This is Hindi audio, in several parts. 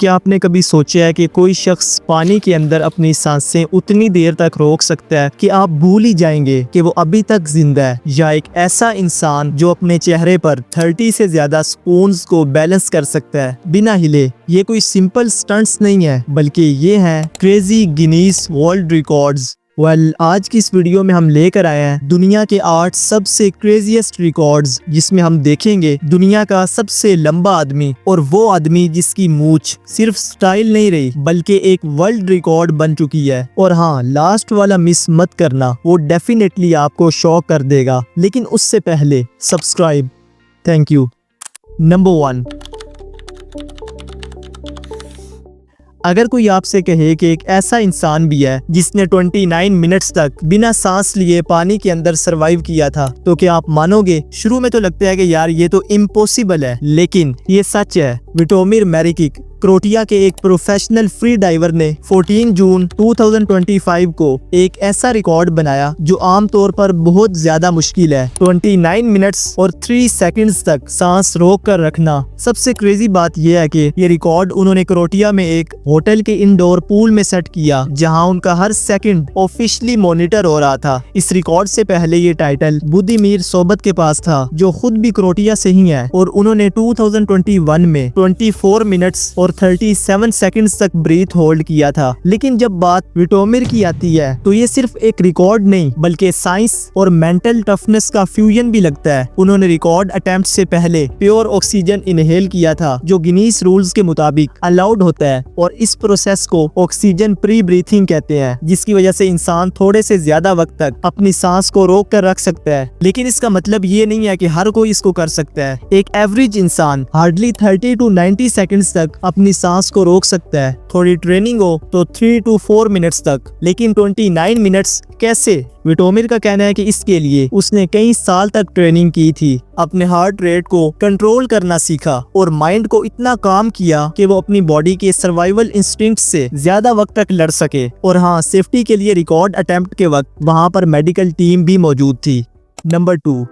क्या आपने कभी सोचा है कि कोई शख्स पानी के अंदर अपनी सांसें उतनी देर तक रोक सकता है कि आप भूल ही जाएंगे कि वो अभी तक जिंदा है? या एक ऐसा इंसान जो अपने चेहरे पर 30 से ज्यादा स्पून्स को बैलेंस कर सकता है बिना हिले? ये कोई सिंपल स्टंट्स नहीं है, बल्कि ये है क्रेजी गिनीज वर्ल्ड रिकॉर्ड्स। आज की इस वीडियो में हम लेकर आए हैं दुनिया के 8 सबसे क्रेजीएस्ट रिकॉर्ड्स, जिसमें हम देखेंगे दुनिया का सबसे लंबा आदमी और वो आदमी जिसकी मूंछ सिर्फ स्टाइल नहीं रही बल्कि एक वर्ल्ड रिकॉर्ड बन चुकी है। और हाँ, लास्ट वाला मिस मत करना, वो डेफिनेटली आपको शॉक कर देगा। लेकिन उससे पहले सब्सक्राइब। Thank you. नंबर 1, अगर कोई आपसे कहे कि एक ऐसा इंसान भी है जिसने 29 मिनट्स तक बिना सांस लिए पानी के अंदर सरवाइव किया था, तो क्या आप मानोगे? शुरू में तो लगता है कि यार ये तो इम्पॉसिबल है, लेकिन ये सच है। विटोमिर मैरिकिक, क्रोएशिया के एक प्रोफेशनल फ्री डाइवर ने 14 जून 2025 को एक ऐसा रिकॉर्ड बनाया जो आमतौर पर बहुत ज्यादा मुश्किल है। 29 मिनट्स और 3 सेकंड्स तक सांस रोक कर रखना। सबसे क्रेजी बात यह है कि ये रिकॉर्ड उन्होंने क्रोएशिया में एक होटल के इंडोर पूल में सेट किया, जहां उनका हर सेकंड ऑफिशियली मॉनिटर हो रहा था। इस रिकॉर्ड से पहले ये टाइटल बुदिमीर सोबत के पास था, जो खुद भी क्रोएशिया से ही है, और उन्होंने 2021 में 24 मिनट्स और 37 सेकंड्स तक ब्रीथ होल्ड किया था। लेकिन जब बात विटोमिर की आती है तो ये सिर्फ एक रिकॉर्ड नहीं बल्कि साइंस और मेंटल टफनेस का फ्यूजन भी लगता है। उन्होंने रिकॉर्ड अटेम्प्ट से पहले प्योर ऑक्सीजन इनहेल किया था, जो गिनीज रूल्स के मुताबिक अलाउड होता है, और इस प्रोसेस को ऑक्सीजन प्री ब्रीथिंग कहते हैं, जिसकी वजह से इंसान थोड़े से ज्यादा वक्त तक अपनी सांस को रोक कर रख सकता है। लेकिन इसका मतलब ये नहीं है कि हर कोई इसको कर सकता है। एक एवरेज इंसान हार्डली 30 to 90 सेकंड्स तक अपनी सांस को रोक सकता है। थोड़ी ट्रेनिंग हो तो 3 to 4 मिनट्स तक, लेकिन 29 मिनट्स कैसे? विटोमिर का कहना है कि इसके लिए उसने कई साल तक ट्रेनिंग की थी, अपने हार्ट रेट को कंट्रोल करना सीखा और माइंड को इतना काम किया कि वो अपनी बॉडी के सर्वाइवल इंस्टिंक्ट से ज्यादा वक्त तक लड़ सके। और हाँ, सेफ्टी के लिए रिकॉर्ड अटेम्प्ट के वक्त वहां पर मेडिकल टीम भी मौजूद थी। नंबर 2,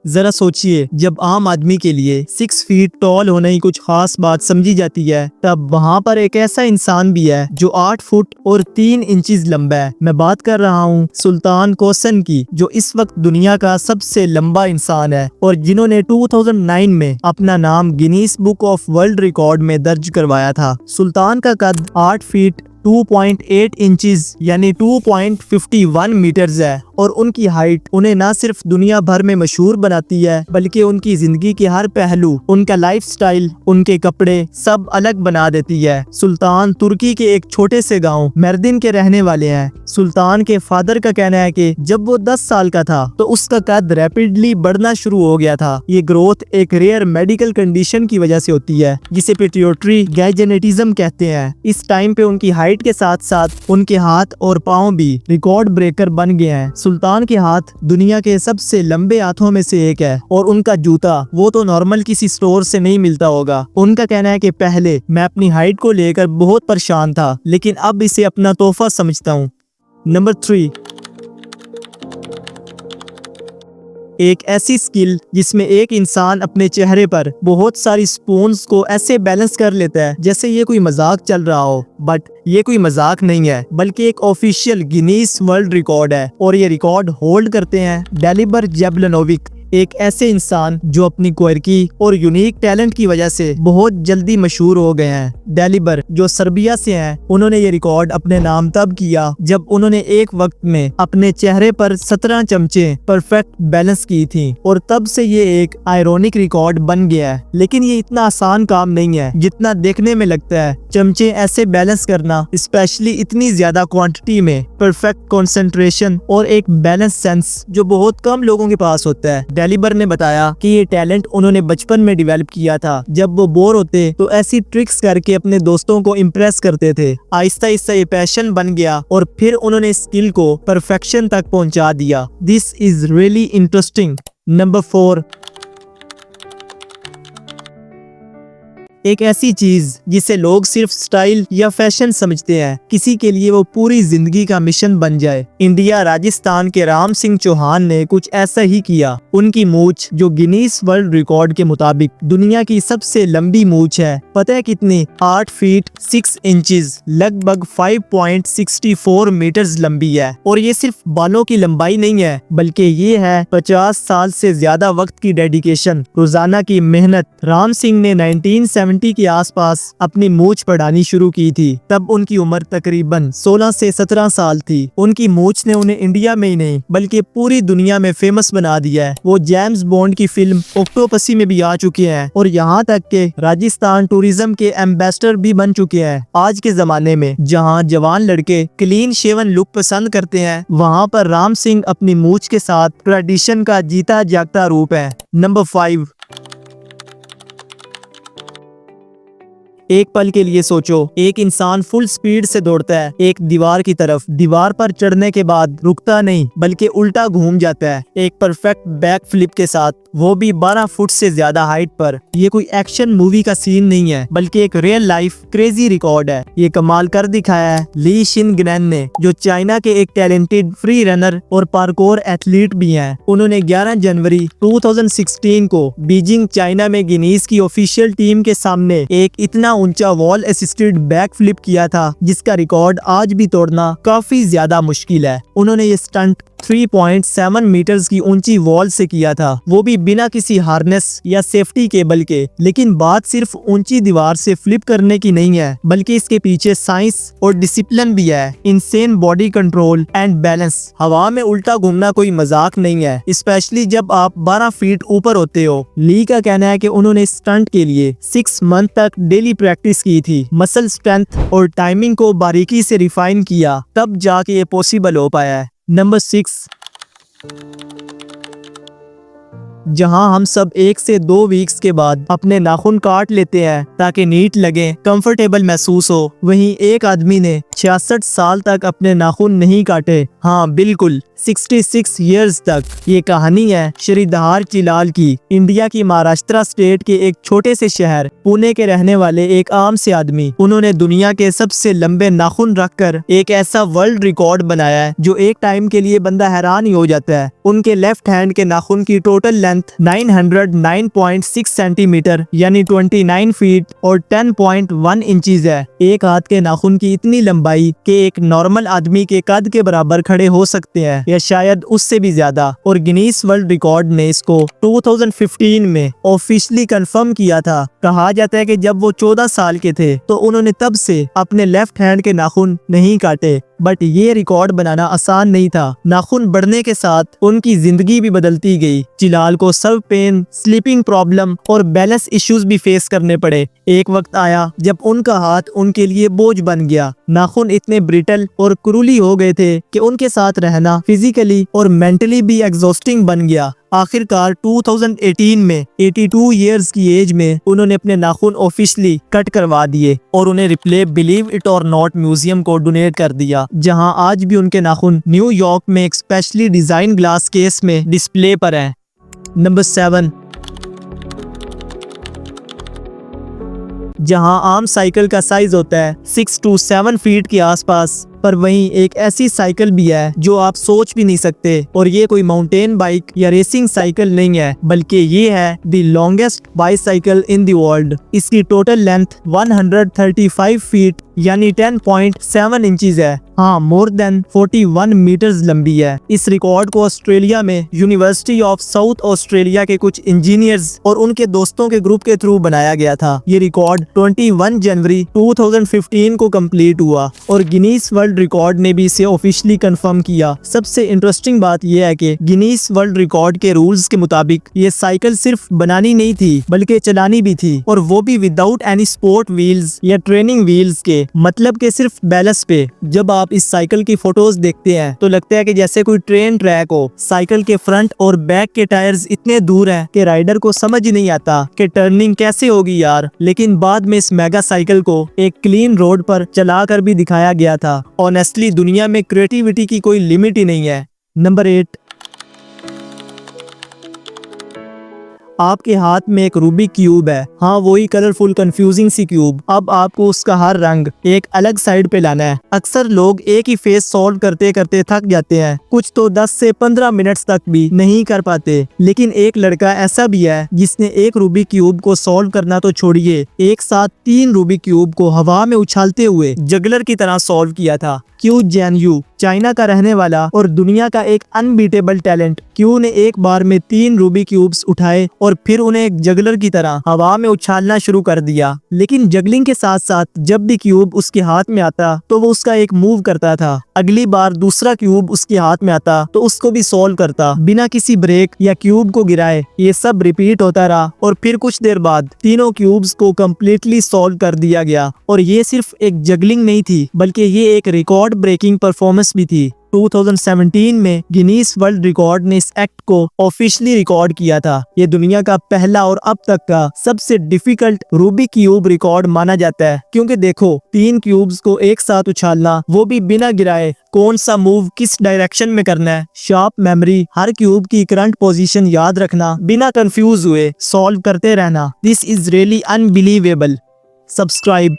जरा सोचिए, जब आम आदमी के लिए 6 फीट टॉल होना ही कुछ खास बात समझी जाती है, तब वहाँ पर एक ऐसा इंसान भी है जो 8 फुट और 3 इंचेस लंबा है। मैं बात कर रहा हूँ सुल्तान कोसन की, जो इस वक्त दुनिया का सबसे लंबा इंसान है और जिन्होंने 2009 में अपना नाम Guinness book of world record में दर्ज करवाया था। सुल्तान का कद 8 फीट 2.8 इंचेस यानी 2.51 मीटर्स है, और उनकी हाइट उन्हें न सिर्फ दुनिया भर में मशहूर बनाती है बल्कि उनकी जिंदगी के हर पहलू, उनका लाइफस्टाइल, उनके कपड़े सब अलग बना देती है। सुल्तान तुर्की के एक छोटे से गांव मर्दिन के रहने वाले हैं। सुल्तान के फादर का कहना है कि जब वो 10 साल का था तो उसका कद रैपिडली बढ़ना शुरू हो गया था। ये ग्रोथ एक रेयर मेडिकल कंडीशन की वजह से होती है, जिसे पिट्यूटरी गाइजेनेटिज्म कहते हैं। इस टाइम पे उनकी हाइट के साथ साथ उनके हाथ और पाँव भी रिकॉर्ड ब्रेकर बन गए हैं। सुल्तान के हाथ दुनिया के सबसे लंबे हाथों में से एक है, और उनका जूता वो तो नॉर्मल किसी स्टोर से नहीं मिलता होगा। उनका कहना है कि पहले मैं अपनी हाइट को लेकर बहुत परेशान था, लेकिन अब इसे अपना तोहफा समझता हूँ। नंबर 3, एक ऐसी स्किल जिसमें एक इंसान अपने चेहरे पर बहुत सारी स्पून्स को ऐसे बैलेंस कर लेता है जैसे ये कोई मजाक चल रहा हो। बट ये कोई मजाक नहीं है, बल्कि एक ऑफिशियल गिनीज वर्ल्ड रिकॉर्ड है, और ये रिकॉर्ड होल्ड करते हैं डेलिबर जैबलनोविक, एक ऐसे इंसान जो अपनी क्वार्की और यूनिक टैलेंट की वजह से बहुत जल्दी मशहूर हो गए हैं। डेलिबर जो सर्बिया से हैं, उन्होंने ये रिकॉर्ड अपने नाम तब किया जब उन्होंने एक वक्त में अपने चेहरे पर 17 चमचे परफेक्ट बैलेंस की थी, और तब से ये एक आयरॉनिक रिकॉर्ड बन गया है। लेकिन ये इतना आसान काम नहीं है जितना देखने में लगता है। चमचे ऐसे बैलेंस करना, स्पेशली इतनी ज्यादा क्वांटिटी में, परफेक्ट कंसंट्रेशन और एक बैलेंस सेंस जो बहुत कम लोगों के पास होता है। डेलिबर ने बताया कि ये टैलेंट उन्होंने बचपन में डेवलप किया था। जब वो बोर होते तो ऐसी ट्रिक्स करके अपने दोस्तों को इम्प्रेस करते थे। आहिस्ता आहिस्ता ये पैशन बन गया और फिर उन्होंने स्किल को परफेक्शन तक पहुंचा दिया। This is really interesting. Number 4, एक ऐसी चीज जिसे लोग सिर्फ स्टाइल या फैशन समझते हैं, किसी के लिए वो पूरी जिंदगी का मिशन बन जाए। इंडिया राजस्थान के राम सिंह चौहान ने कुछ ऐसा ही किया। उनकी मूंछ जो गिनीज वर्ल्ड रिकॉर्ड के मुताबिक दुनिया की सबसे लंबी मूंछ है, पता है कितनी? 8 फीट 6 इंचेस, लगभग 5.64 मीटर्स लंबी है। और ये सिर्फ बालों की लंबाई नहीं है, बल्कि ये है 50 साल से ज्यादा वक्त की डेडिकेशन, रोजाना की मेहनत। राम सिंह ने 1970 के आसपास अपनी मूंछ बढ़ानी शुरू की थी। तब उनकी उम्र तकरीबन 16 से 17 साल थी। उनकी मूंछ ने उन्हें इंडिया में ही नहीं बल्कि पूरी दुनिया में फेमस बना दिया है। वो जेम्स बॉन्ड की फिल्म ऑक्टोपसी में भी आ चुके हैं और यहाँ तक के राजस्थान टूरिज्म के एम्बेसडर भी बन चुके हैं। आज के जमाने में जहाँ जवान लड़के क्लीन शेवन लुक पसंद करते हैं, वहाँ पर राम सिंह अपनी मूंछ के साथ ट्रेडिशन का जीता जागता रूप है। नंबर 5। एक पल के लिए सोचो, एक इंसान फुल स्पीड से दौड़ता है एक दीवार की तरफ। दीवार पर चढ़ने के बाद रुकता नहीं बल्कि उल्टा घूम जाता है एक परफेक्ट बैक फ्लिप के साथ, वो भी 12 फुट से ज्यादा हाइट पर। ये कोई एक्शन मूवी का सीन नहीं है बल्कि एक रियल लाइफ क्रेजी रिकॉर्ड है। ये कमाल कर दिखाया है ली शिन ग्रेन ने, जो चाइना के एक टैलेंटेड फ्री रनर और पार्कोर एथलीट भी हैं। उन्होंने 11 जनवरी 2016 को बीजिंग चाइना में गिनीज की ऑफिशियल टीम के सामने एक इतना ऊंचा वॉल असिस्टेड बैक फ्लिप किया था जिसका रिकॉर्ड आज भी तोड़ना काफी ज्यादा मुश्किल है। उन्होंने ये स्टंट 3.7 मीटर्स की ऊंची वॉल से किया था, वो भी बिना किसी हार्नेस या सेफ्टी केबल के। लेकिन बात सिर्फ ऊंची दीवार से फ्लिप करने की नहीं है, बल्कि इसके पीछे साइंस और डिसिप्लिन भी है। Insane body control and balance. हवा में उल्टा घूमना कोई मजाक नहीं है, स्पेशली जब आप 12 फीट ऊपर होते हो। ली का कहना है कि उन्होंने इस स्टंट के लिए 6 मंथ तक डेली प्रैक्टिस की थी, मसल स्ट्रेंथ और टाइमिंग को बारीकी से रिफाइन किया, तब जाके ये पॉसिबल हो पाया है। नंबर 6। जहां हम सब 1 से 2 वीक्स के बाद अपने नाखून काट लेते हैं ताकि नीट लगे, कंफर्टेबल महसूस हो, वहीं एक आदमी ने 66 साल तक अपने नाखून नहीं काटे। हाँ बिल्कुल, 66 इयर्स तक। ये कहानी है श्रीधर चिलाल की, इंडिया की महाराष्ट्र स्टेट के एक छोटे से शहर पुणे के रहने वाले एक आम से आदमी। उन्होंने दुनिया के सबसे लंबे नाखून रखकर एक ऐसा वर्ल्ड रिकॉर्ड बनाया है जो एक टाइम के लिए बंदा हैरान ही हो जाता है। उनके लेफ्ट हैंड के नाखून की टोटल लेंथ 909.6 सेंटीमीटर यानी 29 फीट और 10.1 इंचेस है। एक हाथ के नाखून की इतनी लंबाई कि एक नॉर्मल आदमी के कद के बराबर खड़े हो सकते हैं या शायद उससे भी ज्यादा। और गिनीज वर्ल्ड रिकॉर्ड ने इसको 2015 में ऑफिशियली कंफर्म किया था। कहा जाता है कि जब वो 14 साल के थे तो उन्होंने तब से अपने लेफ्ट हैंड के नाखून नहीं काटे। बट ये रिकॉर्ड बनाना आसान नहीं था। नाखून बढ़ने के साथ उनकी जिंदगी भी बदलती गई। चिलाल को सर्व पेन, स्लीपिंग प्रॉब्लम और बैलेंस इश्यूज भी फेस करने पड़े। एक वक्त आया जब उनका हाथ उनके लिए बोझ बन गया। नाखून इतने ब्रिटल और क्रूली हो गए थे कि उनके साथ रहना फिजिकली और मेंटली भी एग्जॉस्टिंग बन गया। आखिरकार 2018 में 82 इयर्स की एज में उन्होंने अपने नाखून ऑफिशियली कट करवा दिए और उन्हें रिप्ले बिलीव इट और नॉट म्यूजियम को डोनेट कर दिया, जहां आज भी उनके नाखून न्यूयॉर्क में एक स्पेशली डिजाइन ग्लास केस में डिस्प्ले पर हैं। नंबर 7। जहां आम साइकिल का साइज होता है 6 to 7 फीट के आसपास, पर वहीं एक ऐसी साइकिल भी है जो आप सोच भी नहीं सकते। और ये कोई माउंटेन बाइक या रेसिंग साइकिल नहीं है, बल्कि ये है the longest bicycle in the world. इसकी टोटल लेंथ 135 फीट यानी 10.7 इंचेस है। हाँ, मोर देन 41 मीटर्स लंबी है। इस रिकॉर्ड को ऑस्ट्रेलिया में यूनिवर्सिटी ऑफ साउथ ऑस्ट्रेलिया के कुछ इंजीनियर्स और उनके दोस्तों के ग्रुप के थ्रू बनाया गया था। ये रिकॉर्ड 21 जनवरी 2015 को कंप्लीट हुआ और गिनीज वर्ल्ड रिकॉर्ड ने भी इसे ऑफिशियली कंफर्म किया। सबसे इंटरेस्टिंग बात यह है कि गिनीज वर्ल्ड रिकॉर्ड के रूल्स के मुताबिक ये साइकिल सिर्फ बनानी नहीं थी बल्कि चलानी भी थी, और वो भी विदाउट एनी स्पोर्ट व्हील्स या ट्रेनिंग व्हील्स के, मतलब के सिर्फ बैलेंस पे। जब आप इस साइकिल की फोटोज देखते हैं तो लगता है कि जैसे कोई ट्रेन ट्रैक हो। साइकिल के फ्रंट और बैक के टायर्स इतने दूर हैं कि राइडर को समझ ही नहीं आता कि टर्निंग कैसे होगी यार। लेकिन बाद में इस मेगा साइकिल को एक क्लीन रोड पर चलाकर भी दिखाया गया था। ऑनेस्टली दुनिया में क्रिएटिविटी की कोई लिमिट ही नहीं है। नंबर 8। आपके हाथ में एक रूबिक क्यूब है, हाँ वही कलरफुल कंफ्यूजिंग सी क्यूब। अब आपको उसका हर रंग एक अलग साइड पे लाना है। अक्सर लोग एक ही फेस सॉल्व करते करते थक जाते हैं, कुछ तो 10 से 15 मिनट्स तक भी नहीं कर पाते। लेकिन एक लड़का ऐसा भी है जिसने एक रूबिक क्यूब को सॉल्व करना तो छोड़िए, एक साथ 3 रूबिक क्यूब को हवा में उछालते हुए जगलर की तरह सॉल्व किया था। क्यू जैनयू चाइना का रहने वाला और दुनिया का एक अनबीटेबल टैलेंट। क्यू ने एक बार में 3 रूबिक क्यूब्स उठाए और फिर उन्हें एक जगलर की तरह हवा में उछालना शुरू कर दिया। लेकिन जगलिंग के साथ साथ जब भी क्यूब उसके हाथ में आता तो वो उसका एक मूव करता था। अगली बार दूसरा क्यूब उसके हाथ में आता तो उसको भी सॉल्व करता बिना किसी ब्रेक या क्यूब को गिराए। ये सब रिपीट होता रहा और फिर कुछ देर बाद तीनों क्यूब्स को कम्प्लीटली सॉल्व कर दिया गया। और ये सिर्फ एक जगलिंग नहीं थी, बल्कि ये एक रिकॉर्ड ब्रेकिंग परफॉर्मेंस भी थी। 2017 में गिनीज वर्ल्ड रिकॉर्ड ने इस एक्ट को ऑफिशियली रिकॉर्ड किया था। ये दुनिया का पहला और अब तक का सबसे डिफिकल्ट रूबिक क्यूब रिकॉर्ड माना जाता है, क्योंकि देखो 3 क्यूब्स को एक साथ उछालना, वो भी बिना गिराए, कौन सा मूव किस डायरेक्शन में करना है, शार्प मेमोरी, हर क्यूब की करंट पोजीशन याद रखना, बिना कंफ्यूज हुए सॉल्व करते रहना। This is really unbelievable. Subscribe